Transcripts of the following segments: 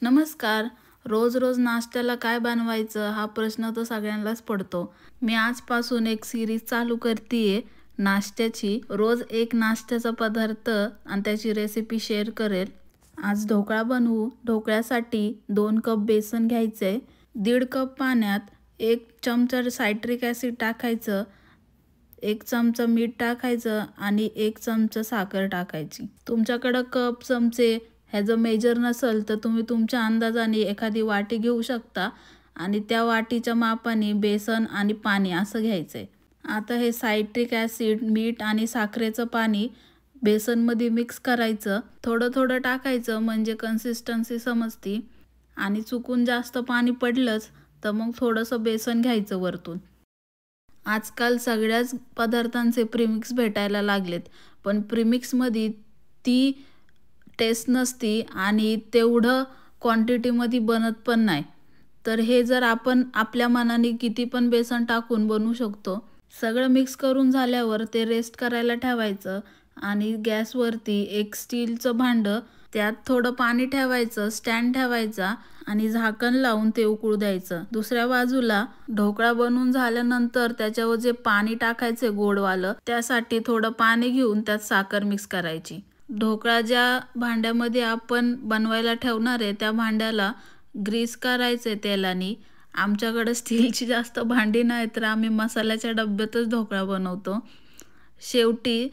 नमस्कार. रोज रोज नाश्त्याला काय बनवायचं हा प्रश्न तर सगळ्यांनाच पडतो. मी आजपासून एक सिरीज चालू करतीये नाश्त्याची. रोज एक नाश्त्याचा पदार्थ आणि त्याची रेसिपी शेअर करेल. आज ढोकळा बनवू. ढोकळ्यासाठी 2 कप बेसन घ्यायचे. 1.5 कप पाण्यात 1 चमचा सायट्रिक ॲसिड टाकायचं, 1 चमचा मीठ टाकायचं आणि 1 चमचा साखर टाकायची. तुमच्याकडं कप चमचे ह्याचं मेजर नसेल तर तुम्ही तुमच्या अंदाजाने एखादी वाटी घेऊ शकता आणि त्या वाटीच्या मापाने बेसन आणि पाणी असं घ्यायचं. आता हे सायट्रिक ॲसिड, मीठ आणि साखरेचं पाणी बेसनमध्ये मिक्स करायचं. थोडं थोडं टाकायचं म्हणजे कन्सिस्टन्सी समजती. आणि चुकून जास्त पाणी पडलंच तर मग थोडंसं बेसन घ्यायचं वरतून. आजकाल सगळ्याच पदार्थांचे प्रीमिक्स भेटायला लागलेत, पण प्रीमिक्समध्ये ती टेस्ट नसती आणि तेवढं क्वांटिटीमध्ये बनत पण नाही. तर हे जर आपण आपल्या मनाने किती पण बेसन टाकून बनवू शकतो. सगळं मिक्स करून झाल्यावर ते रेस्ट करायला ठेवायचं आणि गॅसवरती एक स्टीलचं भांडं, त्यात थोडं पाणी ठेवायचं, स्टँड ठेवायचा आणि झाकण लावून ते उकळू द्यायचं. दुसऱ्या बाजूला ढोकळा बनवून झाल्यानंतर त्याच्यावर जे पाणी टाकायचे गोडवालं, त्यासाठी थोडं पाणी घेऊन त्यात साखर मिक्स करायची. ढोकळा ज्या भांड्यामध्ये आपण बनवायला ठेवणार आहे त्या भांड्याला ग्रीस करायचे तेलाने. आमच्याकडे स्टीलची जास्त भांडी नाही तर आम्ही मसाल्याच्या डब्यातच ढोकळा बनवतो. शेवटी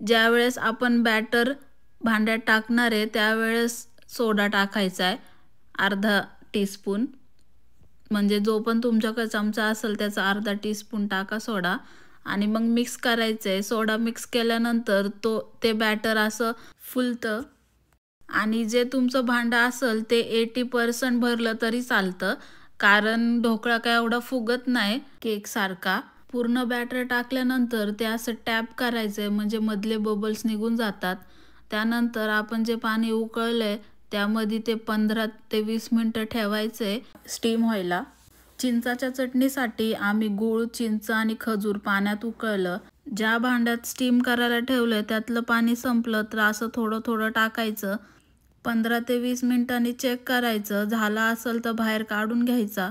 ज्यावेळेस आपण बॅटर भांड्यात टाकणार आहे त्यावेळेस सोडा टाकायचा आहे, अर्धा टीस्पून. म्हणजे जो पण तुमच्याकडे चमचा असेल त्याचा अर्धा टीस्पून टाका सोडा आणि मग मिक्स करायचं आहे. सोडा मिक्स केल्यानंतर ते बॅटर असं फुलतं आणि जे तुमचं भांडं असेल ते 80% भरलं तरी चालतं, कारण ढोकळा काय एवढा फुगत नाही केकसारखा. पूर्ण बॅटर टाकल्यानंतर ते असं टॅप करायचं आहे म्हणजे मधले बबल्स निघून जातात. त्यानंतर आपण जे पाणी उकळलं आहे त्यामध्ये ते 15 ते 20 मिनटं ठेवायचं आहे स्टीम व्हायला. चिंचाच्या चटणीसाठी आम्ही गूळ, चिंच आणि खजूर पाण्यात उकळलं. ज्या भांड्यात स्टीम करायला ठेवलं त्यातलं पाणी संपलं तर असं थोडं थोडं टाकायचं. 15 ते 20 मिनिटांनी चेक करायचं. झाला असेल तर बाहेर काढून घ्यायचा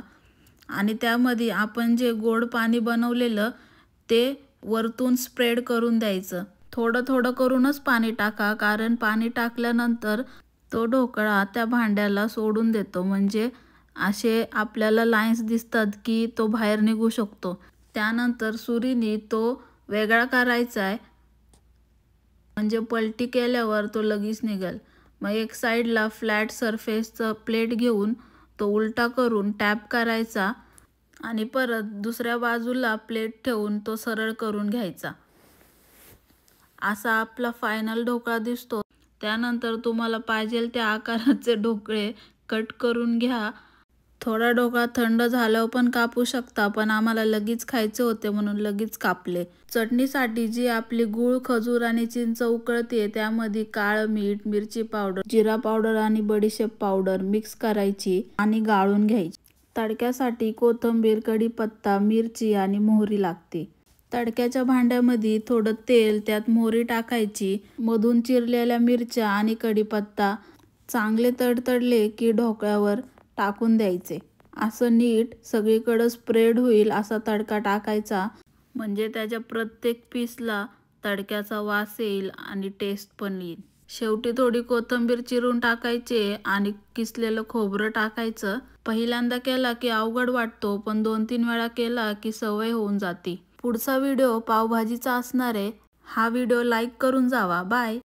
आणि त्यामध्ये आपण जे गोड पाणी बनवलेलं ते वरतून स्प्रेड करून द्यायचं. थोडं थोडं करूनच पाणी टाका, कारण पाणी टाकल्यानंतर तो ढोकळा त्या भांड्याला सोडून देतो. म्हणजे असे आपल्याला लाईन्स दिसतात की तो बाहेर निघू शकतो. त्यानंतर सुरीने तो वेगळा करायचा आहे, म्हणजे पलटी केल्यावर तो लगेच निघेल. मग एक साईडला फ्लॅट सरफेसचं प्लेट घेऊन तो उलटा करून टॅप करायचा आणि परत दुसऱ्या बाजूला प्लेट ठेवून तो सरळ करून घ्यायचा. असा आपला फायनल ढोकळा दिसतो. त्यानंतर तुम्हाला पाहिजेल त्या आकाराचे ढोकळे कट करून घ्या. थोडा ढोकळा थंड झाल्यावर पण कापू शकता, पण आम्हाला लगेच खायचे होते म्हणून लगेच कापले. चटणीसाठी जी आपली गूळ, खजूर आणि चिंच उकळते त्यामध्ये काळं मीठ, मिरची पावडर, जिरा पावडर आणि बडीशेप पावडर मिक्स करायची आणि गाळून घ्यायची. तडक्यासाठी कोथिंबीर, कढीपत्ता, मिरची आणि मोहरी लागते. तडक्याच्या भांड्यामध्ये थोडं तेल, त्यात मोहरी टाकायची, मधून चिरलेल्या मिरच्या आणि कढीपत्ता चांगले तडतडले की ढोकळ्यावर टाकून द्यायचे. असं नीट सगळीकडं स्प्रेड होईल असा तडका टाकायचा, म्हणजे त्याच्या प्रत्येक पीसला तडक्याचा वास येईल आणि टेस्ट पण येईल. शेवटी थोडी कोथिंबीर चिरून टाकायची आणि किसलेलं खोबरं टाकायचं. पहिल्यांदा केला की अवघड वाटतो, पण 2-3 वेळा केला की सवय होऊन जाते. पुढचा व्हिडिओ पावभाजीचा असणार आहे. हा व्हिडिओ लाईक करून जावा. बाय.